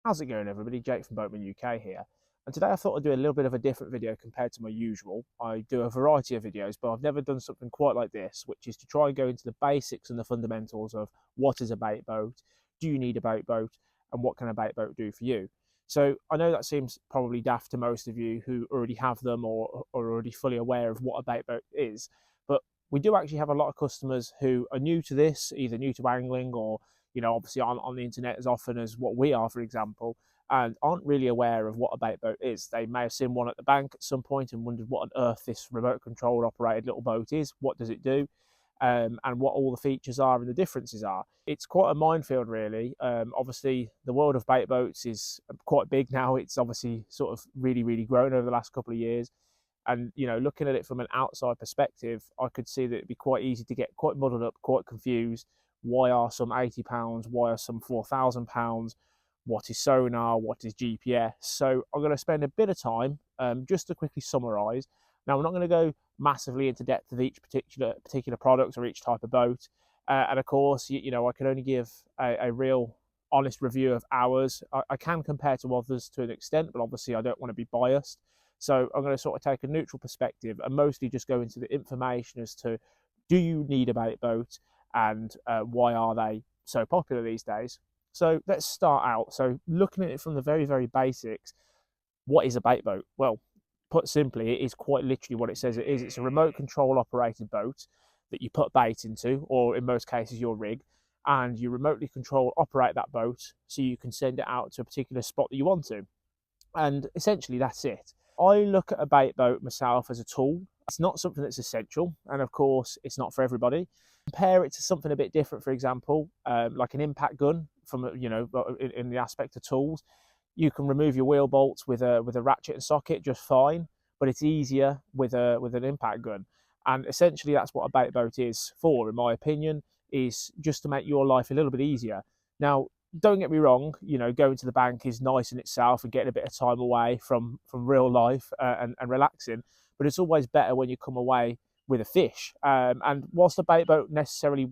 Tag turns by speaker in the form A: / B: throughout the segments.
A: How's it going, everybody? Jake from Boatman UK here. And today I thought I'd do a little bit of a different video compared to my usual. I do a variety of videos, but I've never done something quite like this, which is to try and go into the basics and the fundamentals of what is a bait boat, do you need a bait boat, and what can a bait boat do for you. So I know that seems probably daft to most of you who already have them or are already fully aware of what a bait boat is, but we do actually have a lot of customers who are new to this, either new to angling or obviously on the internet as often as what we are, for example, and aren't really aware of what a bait boat is. They may have seen one at the bank at some point and wondered what on earth this remote control operated little boat is, what does it do, and what all the features are and the differences are. It's quite a minefield, really. Obviously, the world of bait boats is quite big now. It's obviously sort of really grown over the last couple of years. And looking at it from an outside perspective, I could see that it'd be quite easy to get quite muddled up, quite confused. Why are some £80? Why are some £4,000? What is sonar? What is GPS? So I'm going to spend a bit of time just to quickly summarise. Now, we're not going to go massively into depth of each particular product or each type of boat. And of course, I can only give a real honest review of ours. I can compare to others to an extent, but obviously I don't want to be biased. So I'm going to sort of take a neutral perspective and mostly just go into the information as to, do you need a bait boat, and why are they so popular these days? So let's start out. So looking at it from the very basics, what is a bait boat? Well, put simply, it is quite literally what it says it is. It's a remote control operated boat that you put bait into, or in most cases your rig, and you remotely control operate that boat so you can send it out to a particular spot that you want to. And essentially that's it. I look at a bait boat myself as a tool. It's not something that's essential, and of course it's not for everybody. Compare it to something a bit different, for example, like an impact gun from in the aspect of tools. You can remove your wheel bolts with a ratchet and socket just fine, but it's easier with an impact gun. And essentially that's what a bait boat is for, in my opinion, is just to make your life a little bit easier. Now, don't get me wrong, going to the bank is nice in itself and getting a bit of time away from real life and relaxing, but it's always better when you come away with a fish. And whilst the bait boat necessarily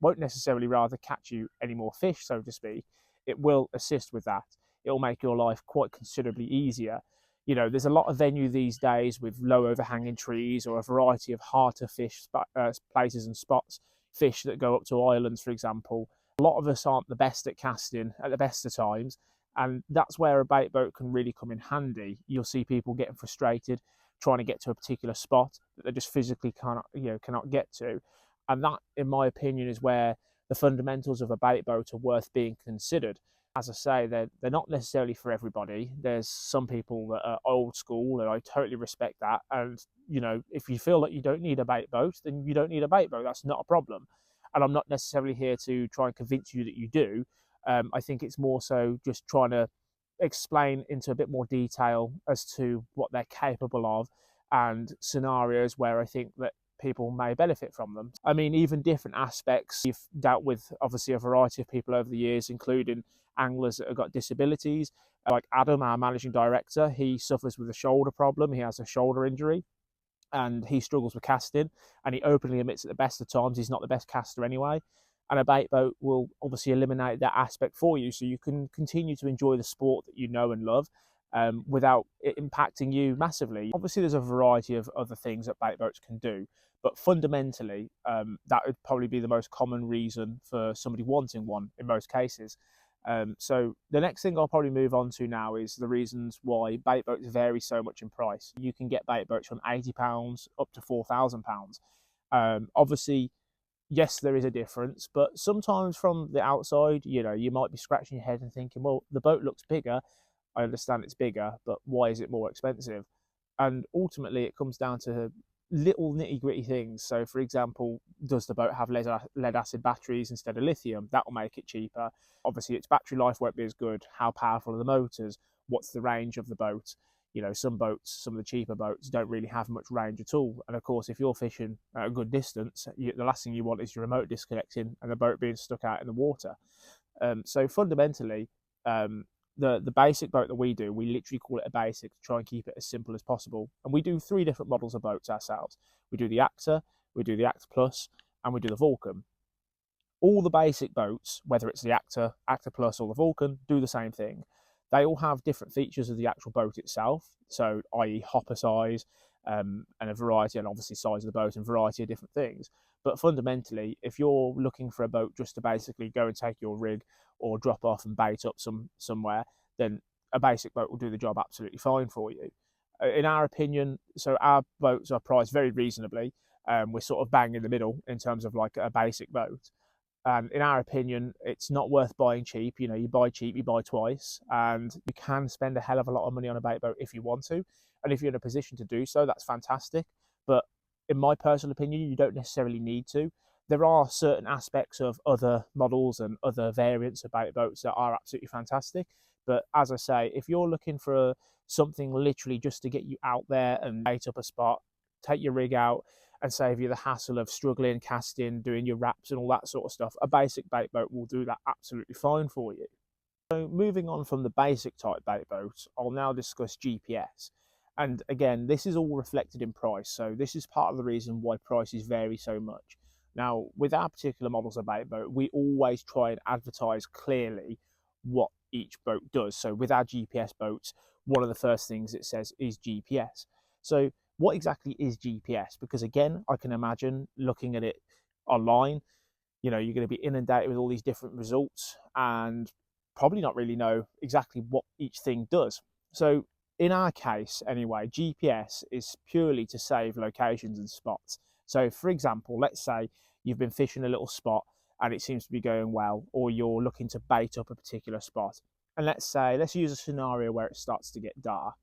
A: won't necessarily rather catch you any more fish, so to speak, it will assist with that. It will make your life quite considerably easier. There's a lot of venue these days with low overhanging trees or a variety of hard to fish places and spots, fish that go up to islands, for example. A lot of us aren't the best at casting at the best of times, and that's where a bait boat can really come in handy. You'll see people getting frustrated trying to get to a particular spot that they just physically cannot get to, and that, in my opinion, is where the fundamentals of a bait boat are worth being considered. As I say, they're not necessarily for everybody. There's some people that are old school, and I totally respect that. And if you feel that you don't need a bait boat, then you don't need a bait boat. That's not a problem. And I'm not necessarily here to try and convince you that you do. I think it's more so just trying to explain into a bit more detail as to what they're capable of and scenarios where I think that people may benefit from them. I mean, even different aspects. You've dealt with obviously a variety of people over the years, including anglers that have got disabilities. Like Adam, our managing director, he suffers with a shoulder problem. He has a shoulder injury and he struggles with casting, and he openly admits at the best of times he's not the best caster anyway. And a bait boat will obviously eliminate that aspect for you, so you can continue to enjoy the sport that you know and love without it impacting you massively. Obviously, there's a variety of other things that bait boats can do, but fundamentally, that would probably be the most common reason for somebody wanting one in most cases. So the next thing I'll probably move on to now is the reasons why bait boats vary so much in price. You can get bait boats from £80 up to £4,000. Obviously, yes, there is a difference, but sometimes from the outside, you might be scratching your head and thinking, well, the boat looks bigger. I understand it's bigger, but why is it more expensive? And ultimately, it comes down to little nitty gritty things. So, for example, does the boat have lead acid batteries instead of lithium? That will make it cheaper. Obviously, its battery life won't be as good. How powerful are the motors? What's the range of the boat? Some boats, some of the cheaper boats don't really have much range at all. And of course, if you're fishing at a good distance, the last thing you want is your remote disconnecting and the boat being stuck out in the water. So fundamentally, the basic boat that we do, we literally call it a basic to try and keep it as simple as possible. And we do 3 different models of boats ourselves. We do the Acta, we do the Acta Plus, and we do the Vulcan. All the basic boats, whether it's the Acta, Acta Plus, or the Vulcan, do the same thing. They all have different features of the actual boat itself, so i.e. hopper size, and a variety, and obviously size of the boat and variety of different things. But fundamentally, if you're looking for a boat just to basically go and take your rig or drop off and bait up somewhere, then a basic boat will do the job absolutely fine for you. In our opinion, so our boats are priced very reasonably. We're sort of bang in the middle in terms of like a basic boat. And in our opinion, it's not worth buying cheap. You know, you buy cheap, you buy twice, and you can spend a hell of a lot of money on a bait boat if you want to. And if you're in a position to do so, that's fantastic. But in my personal opinion, you don't necessarily need to. There are certain aspects of other models and other variants of bait boats that are absolutely fantastic. But as I say, if you're looking for something literally just to get you out there and bait up a spot, take your rig out, and save you the hassle of struggling, casting, doing your wraps and all that sort of stuff, a basic bait boat will do that absolutely fine for you. So moving on from the basic type bait boat, I'll now discuss GPS. And again, this is all reflected in price. So this is part of the reason why prices vary so much. Now, with our particular models of bait boat, we always try and advertise clearly what each boat does. So with our GPS boats, one of the first things it says is GPS. So what exactly is GPS? Because again, I can imagine looking at it online, you know, you're going to be inundated with all these different results and probably not really know exactly what each thing does. So in our case anyway, GPS is purely to save locations and spots. So for example, let's say you've been fishing a little spot and it seems to be going well, or you're looking to bait up a particular spot. And let's use a scenario where it starts to get dark.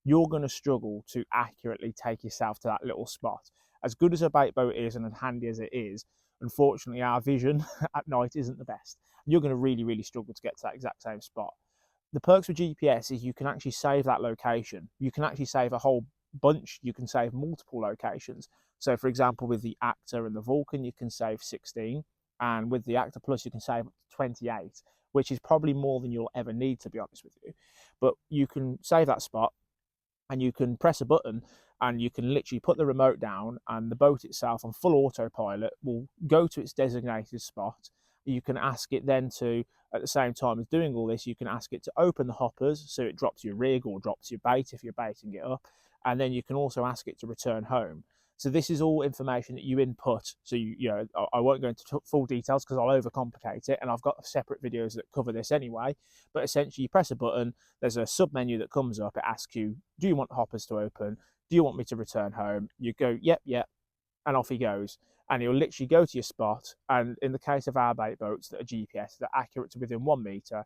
A: You're going to struggle to accurately take yourself to that little spot. As good as a bait boat is and as handy as it is, unfortunately our vision at night isn't the best. You're going to really, really struggle to get to that exact same spot. The perks with GPS is you can actually save that location. You can actually save a whole bunch. You can save multiple locations. So for example, with the Actor and the Vulcan, you can save 16. And with the Actor Plus, you can save 28, which is probably more than you'll ever need, to be honest with you. But you can save that spot, and you can press a button and you can literally put the remote down, and the boat itself on full autopilot will go to its designated spot. You can ask it then to, at the same time as doing all this, you can ask it to open the hoppers so it drops your rig or drops your bait if you're baiting it up, and then you can also ask it to return home. So this is all information that you input. So you know, I won't go into full details because I'll overcomplicate it, and I've got separate videos that cover this anyway. But essentially, you press a button, there's a sub menu that comes up. It asks you, do you want hoppers to open? Do you want me to return home? You go, yep, yep, and off he goes. And he'll literally go to your spot. And in the case of our bait boats that are GPS, they're accurate to within 1 meter.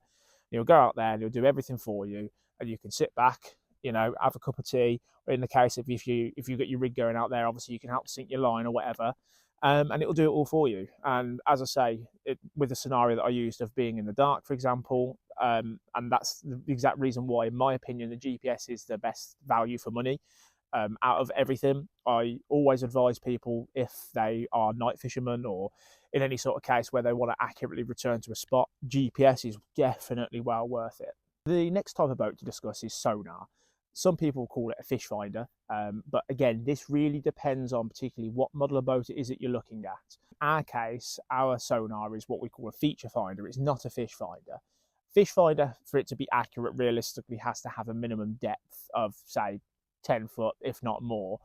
A: He'll go out there and he'll do everything for you, and you can sit back, you know, have a cup of tea. Or in the case of if you've got your rig going out there, obviously you can help sink your line or whatever, and it'll do it all for you. And as I say, with the scenario that I used of being in the dark, for example, and that's the exact reason why, in my opinion, the GPS is the best value for money. Out of everything, I always advise people, if they are night fishermen or in any sort of case where they want to accurately return to a spot, GPS is definitely well worth it. The next type of boat to discuss is sonar. Some people call it a fish finder, but again, this really depends on particularly what model of boat it is that you're looking at. In our case, our sonar is what we call a feature finder. It's not a fish finder. Fish finder, for it to be accurate, realistically has to have a minimum depth of, say, 10 foot, if not more.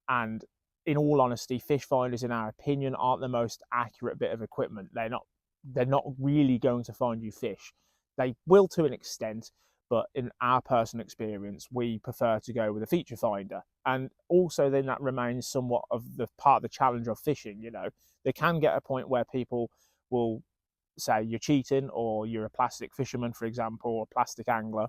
A: And in all honesty, fish finders, in our opinion, aren't the most accurate bit of equipment. They're not really going to find you fish. They will to an extent, but in our personal experience, we prefer to go with a feature finder. And also then that remains somewhat of the part of the challenge of fishing. You know, there can get a point where people will say you're cheating, or you're a plastic fisherman, for example, or a plastic angler.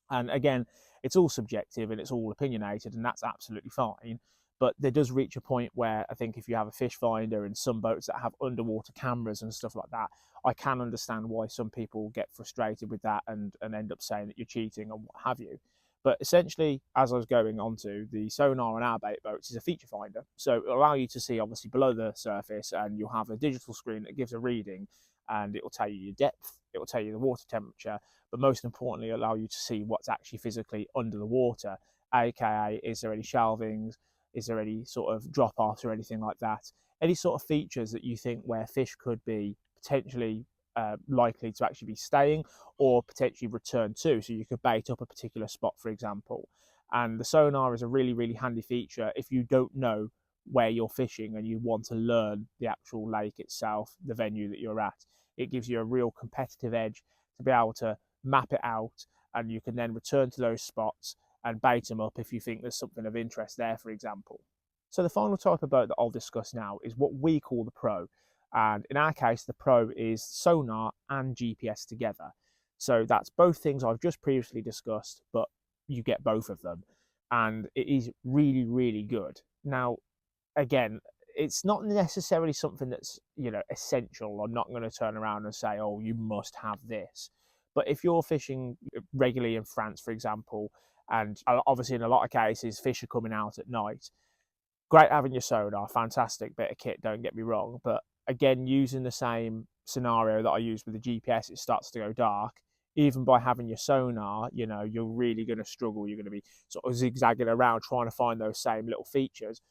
A: And again, it's all subjective and it's all opinionated, and that's absolutely fine. But there does reach a point where I think if you have a fish finder and some boats that have underwater cameras and stuff like that, I can understand why some people get frustrated with that and end up saying that you're cheating or what have you. But essentially, as I was going on to, the sonar on our bait boats is a feature finder. So it'll allow you to see obviously below the surface, and you'll have a digital screen that gives a reading, and it will tell you your depth, it will tell you the water temperature, but most importantly, allow you to see what's actually physically under the water, aka is there any shelvings, is there any sort of drop-offs or anything like that. Any sort of features that you think where fish could be potentially likely to actually be staying or potentially return to. So you could bait up a particular spot, for example. And the sonar is a really, really handy feature if you don't know where you're fishing and you want to learn the actual lake itself, the venue that you're at. It gives you a real competitive edge to be able to map it out, and you can then return to those spots and bait them up if you think there's something of interest there, for example. So the final type of boat that I'll discuss now is what we call the Pro. And in our case, the Pro is sonar and GPS together. So that's both things I've just previously discussed, but you get both of them. And it is really, really good. Now, again, it's not necessarily something that's, essential. I'm not going to turn around and say, oh, you must have this. But if you're fishing regularly in France, for example, and obviously in a lot of cases fish are coming out at night, great having your sonar, fantastic bit of kit, don't get me wrong. But again, using the same scenario that I used with the GPS, it starts to go dark. Even by having your sonar, you're really going to struggle. You're going to be sort of zigzagging around trying to find those same little features.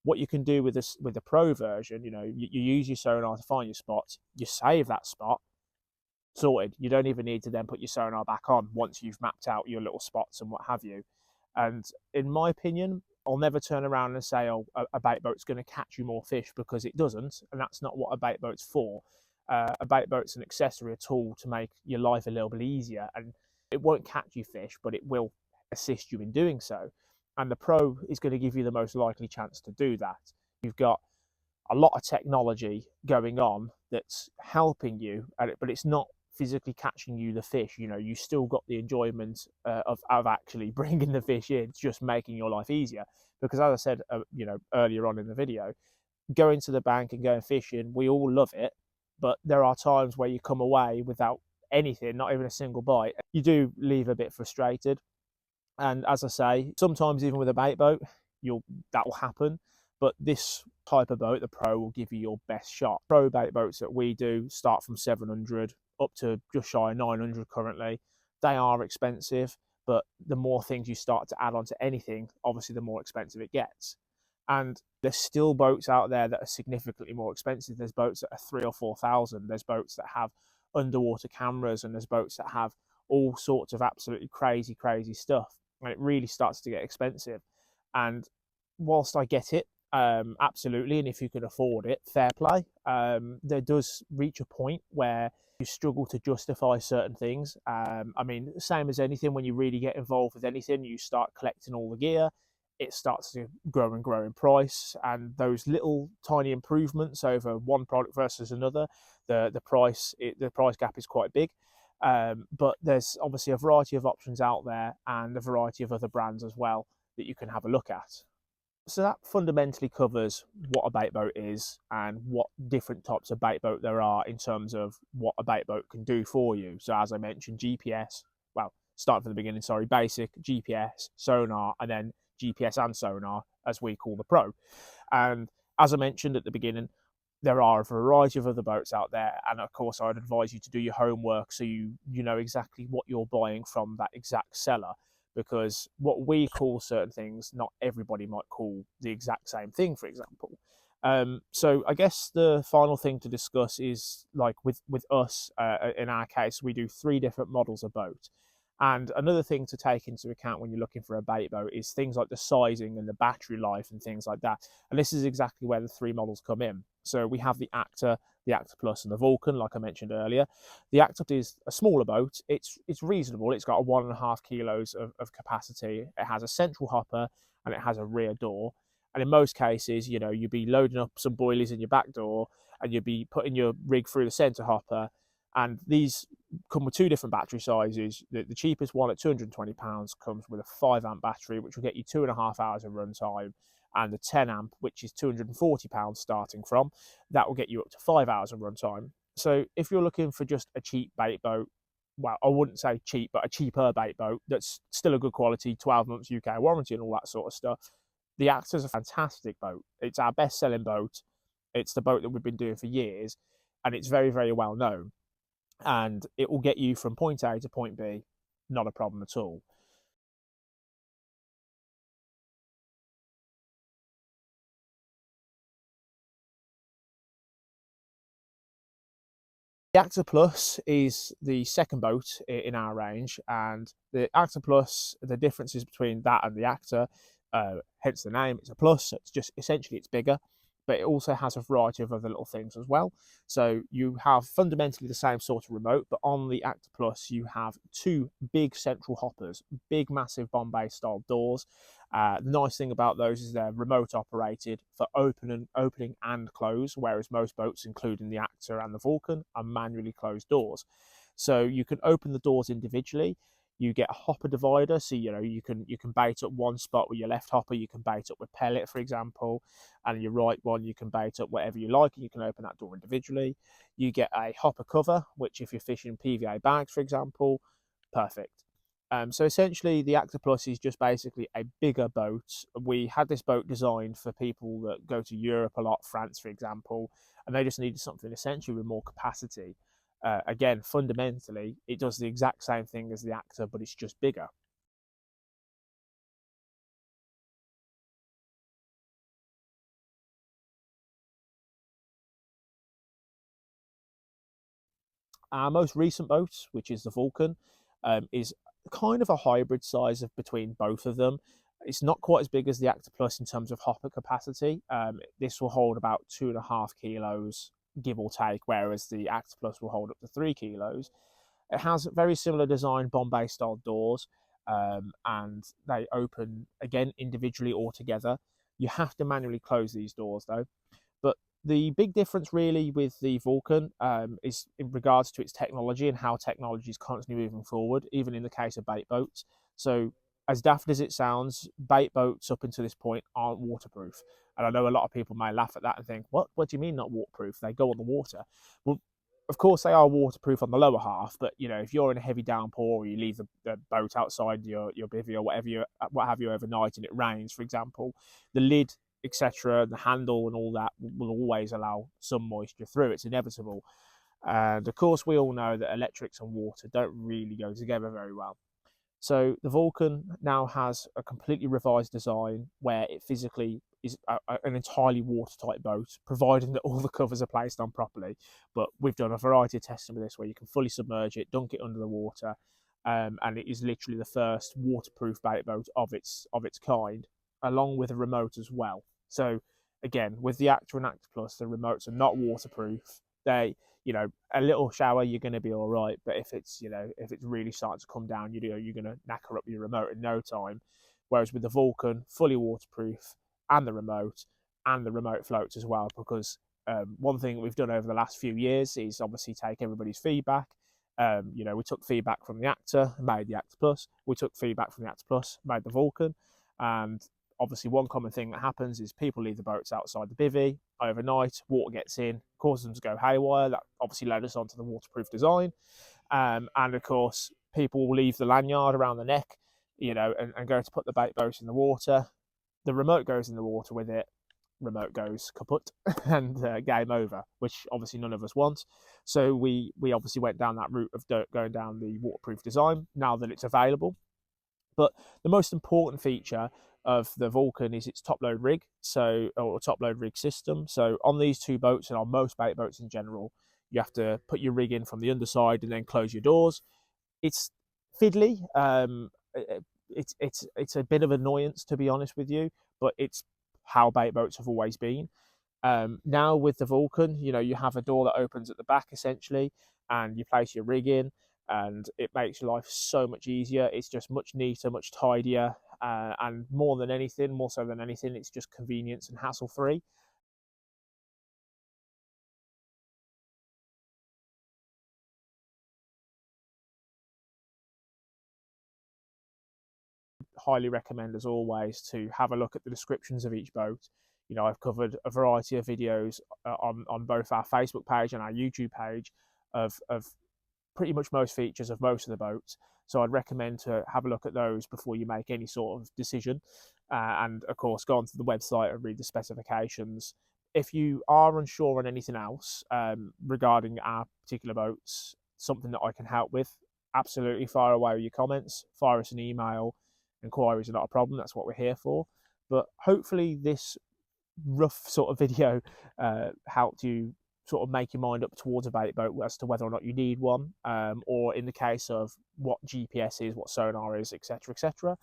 A: What you can do with this, with the Pro version, you use your sonar to find your spots, you save that spot, sorted. You don't even need to then put your sonar back on once you've mapped out your little spots and what have you. And in my opinion, I'll never turn around and say, oh, a bait boat's going to catch you more fish, because it doesn't, and that's not what a bait boat's for. A bait boat's an accessory, a tool to make your life a little bit easier, and it won't catch you fish, but it will assist you in doing so. And the Pro is going to give you the most likely chance to do that. You've got a lot of technology going on that's helping you, but it's not physically catching you the fish. You still got the enjoyment of actually bringing the fish in. It's just making your life easier, because as I said earlier on in the video, going to the bank and going fishing, we all love it, but there are times where you come away without anything, not even a single bite. You do leave a bit frustrated, and as I say, sometimes even with a bait boat, that will happen. But this type of boat, the Pro, will give you your best shot. Pro bait boats that we do start from 700 up to just shy of 900 currently. They are expensive, but the more things you start to add on to anything, obviously the more expensive it gets. And there's still boats out there that are significantly more expensive. There's boats that are 3,000 or 4,000. There's boats that have underwater cameras, and there's boats that have all sorts of absolutely crazy, crazy stuff. And it really starts to get expensive. And whilst I get it, absolutely, and if you can afford it, fair play, there does reach a point where you struggle to justify certain things. I mean, same as anything, when you really get involved with anything, you start collecting all the gear, it starts to grow and grow in price, and those little tiny improvements over one product versus another, the price gap is quite big. But there's obviously a variety of options out there, and a variety of other brands as well that you can have a look at. So that fundamentally covers what a bait boat is and what different types of bait boat there are in terms of what a bait boat can do for you. So as I mentioned, GPS, well, start from the beginning, sorry, basic, GPS, sonar, and then GPS and sonar, as we call the Pro. And as I mentioned at the beginning, there are a variety of other boats out there, and of course I'd advise you to do your homework so you know exactly what you're buying from that exact seller, because what we call certain things, not everybody might call the exact same thing, for example. So I guess the final thing to discuss is, like with us, in our case, we do 3 different models of boat. And another thing to take into account when you're looking for a bait boat is things like the sizing and the battery life and things like that. And this is exactly where the 3 models come in. So we have the Actor Plus, and the Vulcan, like I mentioned earlier. The Actor is a smaller boat. It's reasonable. It's got a 1.5 kilos of capacity. It has a central hopper and it has a rear door. And in most cases, you'd be loading up some boilies in your back door, and you'd be putting your rig through the center hopper. And these come with 2 different battery sizes. The cheapest one at £220 comes with a 5 amp battery, which will get you 2.5 hours of runtime, and the 10 amp, which is £240 starting from, that will get you up to 5 hours of runtime. So if you're looking for just a cheap bait boat, well, I wouldn't say cheap, but a cheaper bait boat that's still a good quality, 12 months UK warranty and all that sort of stuff, the Actor's a fantastic boat. It's our best-selling boat. It's the boat that we've been doing for years, and it's very, very well known. And it will get you from point A to point B, not a problem at all. The Actor Plus is the second boat in our range, and the Actor Plus, the differences between that and the Actor, hence the name, it's a plus. So it's just essentially it's bigger, but it also has a variety of other little things as well. So you have fundamentally the same sort of remote, but on the Actor Plus you have two big central hoppers, big massive Bombay style doors. The nice thing about those is they're remote operated for opening and close, whereas most boats, including the Actor and the Vulcan, are manually closed doors. So you can open the doors individually. You get a hopper divider, so you can bait up one spot with your left hopper. You can bait up with pellet, for example, and your right one you can bait up whatever you like, and you can open that door individually. You get a hopper cover, which if you're fishing PVA bags, for example, perfect. So essentially, the Actor Plus is just basically a bigger boat. We had this boat designed for people that go to Europe a lot, France, for example, and they just needed something essentially with more capacity. Again, fundamentally, it does the exact same thing as the Actor, but it's just bigger. Our most recent boat, which is the Vulcan, is kind of a hybrid size of between both of them. It's not quite as big as the Actor Plus in terms of hopper capacity. This will hold about 2.5 kilos, give or take, whereas the Actor Plus will hold up to 3 kilos. It has very similar design Bombay style doors, and they open again individually or together. You have to manually close these doors though. But the big difference really with the Vulcan is in regards to its technology and how technology is constantly moving forward, even in the case of bait boats. So, as daft as it sounds, bait boats up until this point aren't waterproof. And I know a lot of people may laugh at that and think, what do you mean not waterproof? They go on the water. Well, of course they are waterproof on the lower half, but if you're in a heavy downpour or you leave the boat outside your bivvy or what have you overnight and it rains, for example, the lid, etc., the handle and all that will always allow some moisture through. It's inevitable. And of course, we all know that electrics and water don't really go together very well. So the Vulcan now has a completely revised design where it physically is an entirely watertight boat, providing that all the covers are placed on properly. But we've done a variety of testing with this where you can fully submerge it, dunk it under the water, and it is literally the first waterproof bait boat of its kind, along with a remote as well. So again, with the Actor and Actor Plus, the remotes are not waterproof. They a little shower, you're going to be all right. But if it's really starting to come down, you're going to knacker up your remote in no time. Whereas with the Vulcan, fully waterproof, and the remote floats as well. Because one thing we've done over the last few years is obviously take everybody's feedback. We took feedback from the Actor, made the Actor Plus. We took feedback from the Actor Plus, made the Vulcan, and obviously one common thing that happens is people leave the boats outside the bivvy overnight, water gets in, causes them to go haywire. That obviously led us onto the waterproof design. And of course, people will leave the lanyard around the neck, and go to put the bait boat in the water. The remote goes in the water with it, remote goes kaput, and game over, which obviously none of us want. So we obviously went down that route of going down the waterproof design now that it's available. But the most important feature of the Vulcan is its top load rig, or top load rig system. So on these two boats and on most bait boats in general, you have to put your rig in from the underside and then close your doors. It's fiddly. It's a bit of annoyance, to be honest with you, but it's how bait boats have always been. Now with the Vulcan, you have a door that opens at the back essentially, and you place your rig in, and it makes life so much easier. It's just much neater, much tidier, and more so than anything, it's just convenience and hassle free. Highly recommend, as always, to have a look at the descriptions of each boat. I've covered a variety of videos on both our Facebook page and our YouTube page of pretty much most features of most of the boats. So I'd recommend to have a look at those before you make any sort of decision. And of course, go onto the website and read the specifications. If you are unsure on anything else regarding our particular boats, something that I can help with, absolutely fire away with your comments, fire us an email. Inquiries are not a problem, that's what we're here for. But hopefully, this rough sort of video helped you sort of make your mind up towards a bait boat as to whether or not you need one, or in the case of what GPS is, what sonar is, etc., etc.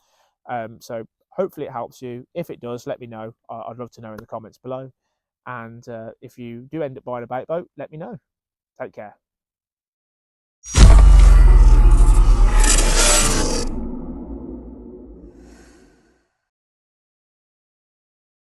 A: So hopefully it helps you. If it does, let me know. I'd love to know in the comments below. And if you do end up buying a bait boat, let me know. Take care.